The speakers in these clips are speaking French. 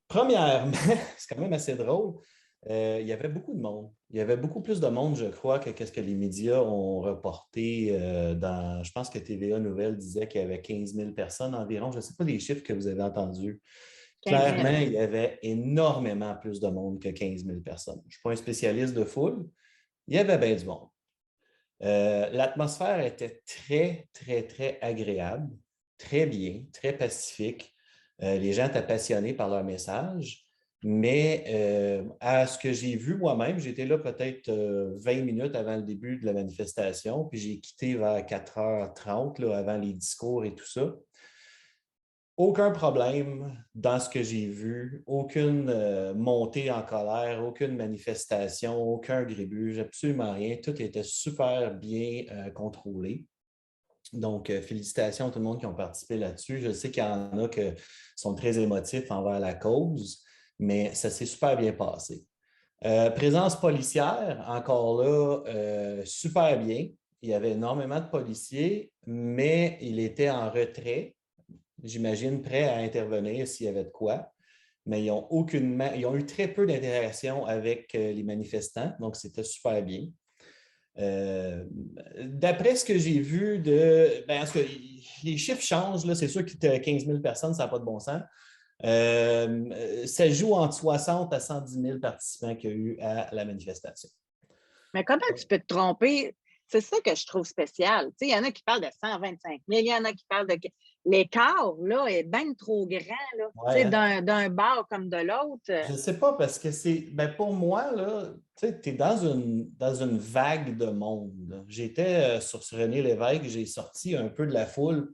Premièrement, c'est quand même assez drôle. Il y avait beaucoup de monde. Il y avait beaucoup plus de monde, je crois, que ce que les médias ont reporté dans. Je pense que TVA Nouvelles disait qu'il y avait 15 000 personnes environ. Je ne sais pas les chiffres que vous avez entendus. 15 000. Clairement, il y avait énormément plus de monde que 15 000 personnes. Je ne suis pas un spécialiste de foule. Il y avait bien du monde. L'atmosphère était très, très, très agréable, très bien, très pacifique. Les gens étaient passionnés par leur message, mais à ce que j'ai vu moi-même, j'étais là peut-être 20 minutes avant le début de la manifestation, puis j'ai quitté vers 4h30 là, avant les discours et tout ça. Aucun problème dans ce que j'ai vu, aucune montée en colère, aucune manifestation, aucun grébus, absolument rien. Tout était super bien contrôlé. Donc, félicitations à tout le monde qui ont participé là-dessus. Je sais qu'il y en a qui sont très émotifs envers la cause, mais ça s'est super bien passé. Présence policière, encore là, super bien. Il y avait énormément de policiers, mais il était en retrait. J'imagine, prêts à intervenir s'il y avait de quoi, mais ils ont eu très peu d'interaction avec les manifestants, donc c'était super bien. Euh, D'après ce que j'ai vu les chiffres changent, là, c'est sûr que 15 000 personnes, ça n'a pas de bon sens. Ça joue entre 60 à 110 000 participants qu'il y a eu à la manifestation. Mais comment tu peux te tromper? C'est ça que je trouve spécial. Il y en a qui parlent de 125 000, il y en a qui parlent de. L'écart, là, est bien trop grand, Ouais, hein? d'un bar comme de l'autre. Je ne sais pas parce que pour moi, là, tu es dans une vague de monde. Là. J'étais sur René Lévesque, j'ai sorti un peu de la foule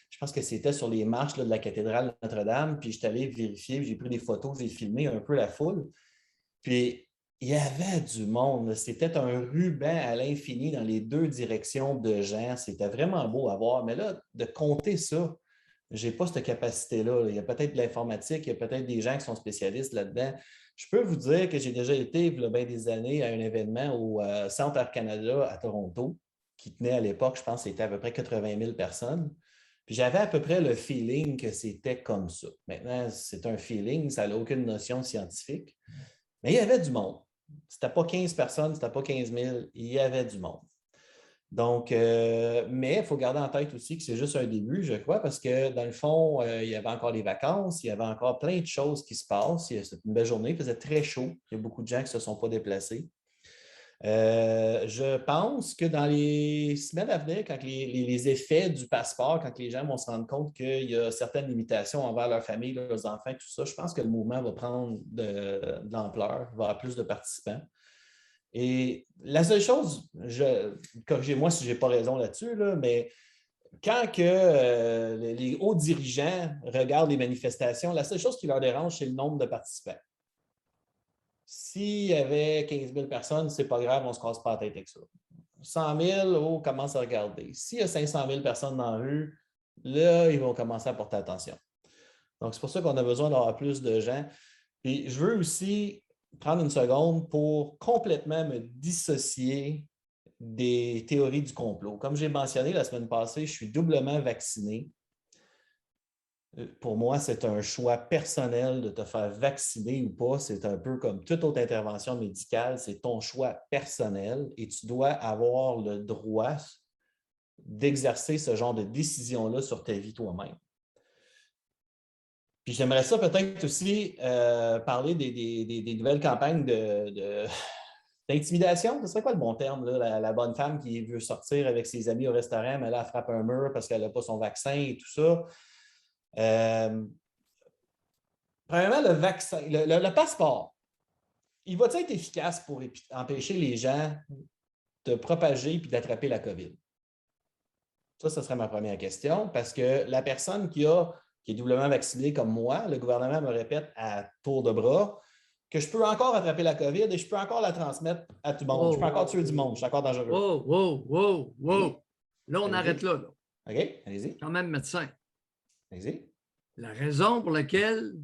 je pense que c'était sur les marches là, de la cathédrale Notre-Dame, puis j'étais allé vérifier, j'ai pris des photos, j'ai filmé un peu la foule. Puis il y avait du monde. C'était un ruban à l'infini dans les deux directions de gens. C'était vraiment beau à voir. Mais là, de compter ça, je n'ai pas cette capacité-là. Il y a peut-être de l'informatique, il y a peut-être des gens qui sont spécialistes là-dedans. Je peux vous dire que j'ai déjà été, il y a bien des années, à un événement au Centre Air Canada à Toronto, qui tenait à l'époque, je pense, c'était à peu près 80 000 personnes. Puis j'avais à peu près le feeling que c'était comme ça. Maintenant, c'est un feeling, ça n'a aucune notion scientifique. Mais il y avait du monde. C'était pas 15 personnes, c'était pas 15 000, il y avait du monde. Donc, mais il faut garder en tête aussi que c'est juste un début, je crois, parce que dans le fond, il y avait encore les vacances, il y avait encore plein de choses qui se passent. C'était une belle journée, il faisait très chaud. Il y a beaucoup de gens qui ne se sont pas déplacés. Je pense que dans les semaines à venir, quand les effets du passeport, quand les gens vont se rendre compte qu'il y a certaines limitations envers leur famille, leurs enfants, tout ça, je pense que le mouvement va prendre de l'ampleur, va avoir plus de participants. Et la seule chose, corrigez-moi si je n'ai pas raison là-dessus, là, mais quand les hauts dirigeants regardent les manifestations, la seule chose qui leur dérange, c'est le nombre de participants. S'il y avait 15 000 personnes, c'est pas grave, on ne se casse pas la tête avec ça. 100 000, on commence à regarder. S'il y a 500 000 personnes dans la rue, là, ils vont commencer à porter attention. Donc, c'est pour ça qu'on a besoin d'avoir plus de gens. Et je veux aussi prendre une seconde pour complètement me dissocier des théories du complot. Comme j'ai mentionné la semaine passée, je suis doublement vacciné. Pour moi, c'est un choix personnel de te faire vacciner ou pas. C'est un peu comme toute autre intervention médicale, c'est ton choix personnel et tu dois avoir le droit d'exercer ce genre de décision-là sur ta vie toi-même. Puis j'aimerais ça peut-être aussi parler des nouvelles campagnes d'intimidation. Ce serait quoi le bon terme? Là? La bonne femme qui veut sortir avec ses amis au restaurant, mais là, elle frappe un mur parce qu'elle n'a pas son vaccin et tout ça. Premièrement, le vaccin, le passeport, il va être efficace pour empêcher les gens de propager et d'attraper la COVID? Ça, ce serait ma première question, parce que la personne qui est doublement vaccinée comme moi, le gouvernement me répète à tour de bras que je peux encore attraper la COVID et je peux encore la transmettre à tout le monde. Je Wow, peux encore wow, tuer du monde. Je suis encore dangereux. wow, wow, wow, OK? wow. Là, on arrête Allez-y. là. OK? Allez-y. Quand même médecin. Allez-y. La raison pour laquelle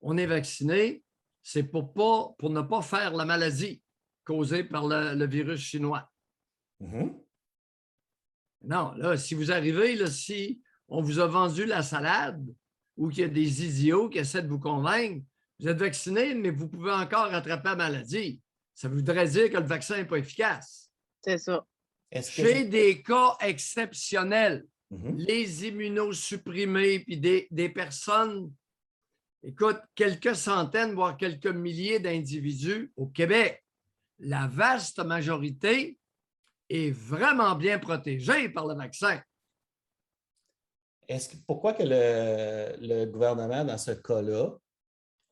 on est vacciné, c'est pour ne pas faire la maladie causée par le virus chinois. Mm-hmm. Non, là, si vous arrivez, là, si on vous a vendu la salade, ou qu'il y a des idiots qui essaient de vous convaincre. Vous êtes vacciné, mais vous pouvez encore attraper la maladie. Ça voudrait dire que le vaccin n'est pas efficace. C'est ça. Chez des cas exceptionnels, Mhm. les immunosupprimés, puis des personnes, écoute, quelques centaines, voire quelques milliers d'individus au Québec, la vaste majorité est vraiment bien protégée par le vaccin. Pourquoi que le gouvernement, dans ce cas-là,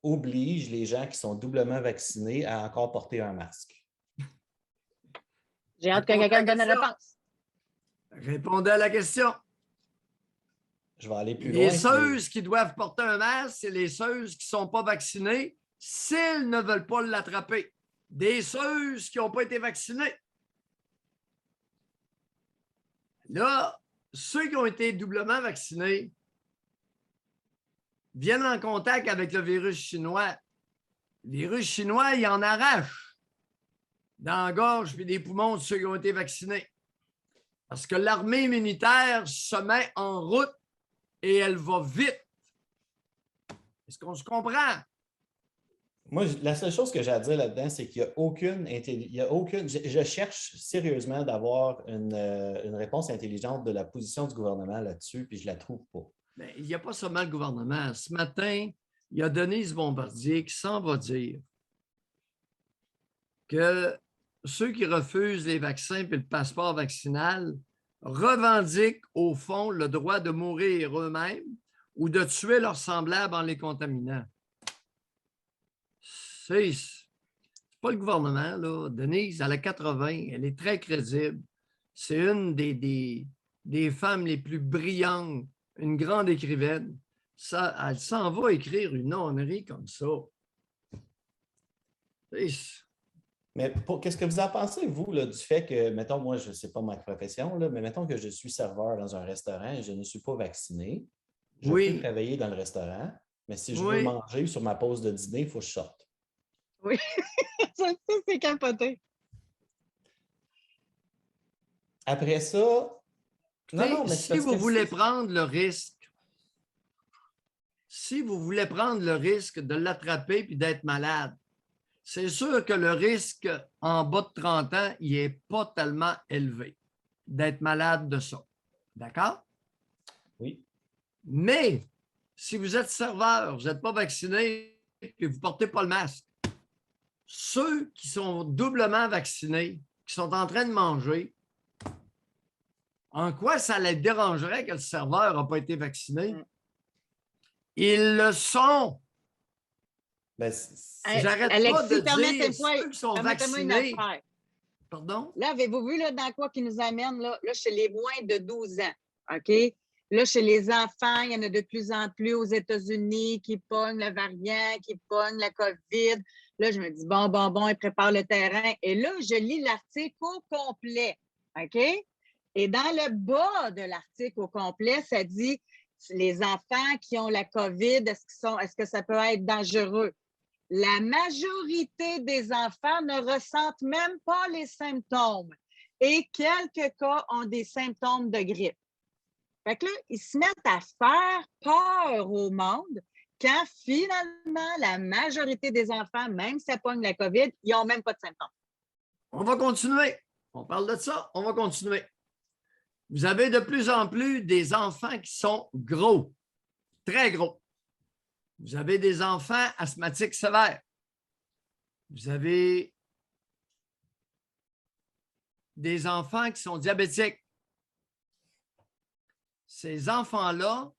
oblige les gens qui sont doublement vaccinés à encore porter un masque? J'ai hâte que quelqu'un me donne la réponse. Répondez à la question. Je vais aller plus Les loin. ceux qui doivent porter un masque, c'est les ceux qui ne sont pas vaccinés s'ils ne veulent pas l'attraper. Des ceux qui n'ont pas été vaccinés. Là, ceux qui ont été doublement vaccinés viennent en contact avec le virus chinois. Le virus chinois, il en arrache dans la gorge et des poumons de ceux qui ont été vaccinés. Parce que l'armée immunitaire se met en route et elle va vite. Est-ce qu'on se comprend? Moi, la seule chose que j'ai à dire là-dedans, c'est qu'il n'y a aucune. Je cherche sérieusement d'avoir une réponse intelligente de la position du gouvernement là-dessus, puis je ne la trouve pas. Bien, il n'y a pas seulement le gouvernement. Ce matin, il y a Denise Bombardier qui s'en va dire que ceux qui refusent les vaccins et le passeport vaccinal revendiquent au fond le droit de mourir eux-mêmes ou de tuer leurs semblables en les contaminant. C'est pas le gouvernement, là. Denise, elle a 80, elle est très crédible. C'est une des femmes les plus brillantes, une grande écrivaine. Ça, elle s'en va écrire une honnerie comme ça. Mais qu'est-ce que vous en pensez, vous, là, du fait que, mettons, moi, je ne sais pas ma profession, là, mais mettons que je suis serveur dans un restaurant et je ne suis pas vacciné. Je peux travailler dans le restaurant, mais si je veux manger sur ma pause de dîner, il faut que je sorte. Oui, ça c'est capoté. Après ça, non, mais si vous voulez prendre le risque, de l'attraper puis d'être malade, c'est sûr que le risque en bas de 30 ans, il n'est pas tellement élevé d'être malade de ça. D'accord? Oui. Mais si vous êtes serveur, vous n'êtes pas vacciné et vous ne portez pas le masque, ceux qui sont doublement vaccinés, qui sont en train de manger, en quoi ça les dérangerait que le serveur n'a pas été vacciné? Ils le sont. Ben, j'arrête pas de dire ceux qui sont vaccinés. Pardon? Là, avez-vous vu là, dans quoi qui nous amène là, chez les moins de 12 ans? OK? Là, chez les enfants, il y en a de plus en plus aux États-Unis qui pognent le variant, qui pognent la COVID. Là, je me dis, bon, ils préparent le terrain. Et là, je lis l'article au complet. OK? Et dans le bas de l'article au complet, ça dit les enfants qui ont la COVID, est-ce que ça peut être dangereux? La majorité des enfants ne ressentent même pas les symptômes et quelques cas ont des symptômes de grippe. Fait que là, ils se mettent à faire peur au monde quand finalement, la majorité des enfants, même si ça pogne la COVID, ils n'ont même pas de symptômes. On va continuer. On parle de ça, on va continuer. Vous avez de plus en plus des enfants qui sont gros, très gros. Vous avez des enfants asthmatiques sévères. Vous avez des enfants qui sont diabétiques. Ces enfants-là,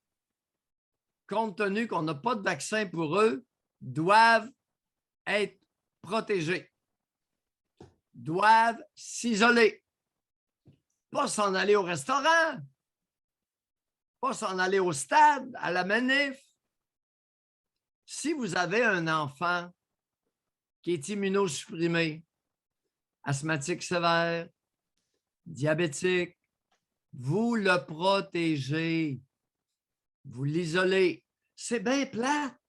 compte tenu qu'on n'a pas de vaccin pour eux, doivent être protégés, doivent s'isoler. Pas s'en aller au restaurant, pas s'en aller au stade, à la manif. Si vous avez un enfant qui est immunosupprimé, asthmatique sévère, diabétique, vous le protégez, vous l'isolez. C'est bien plate,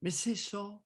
mais c'est ça.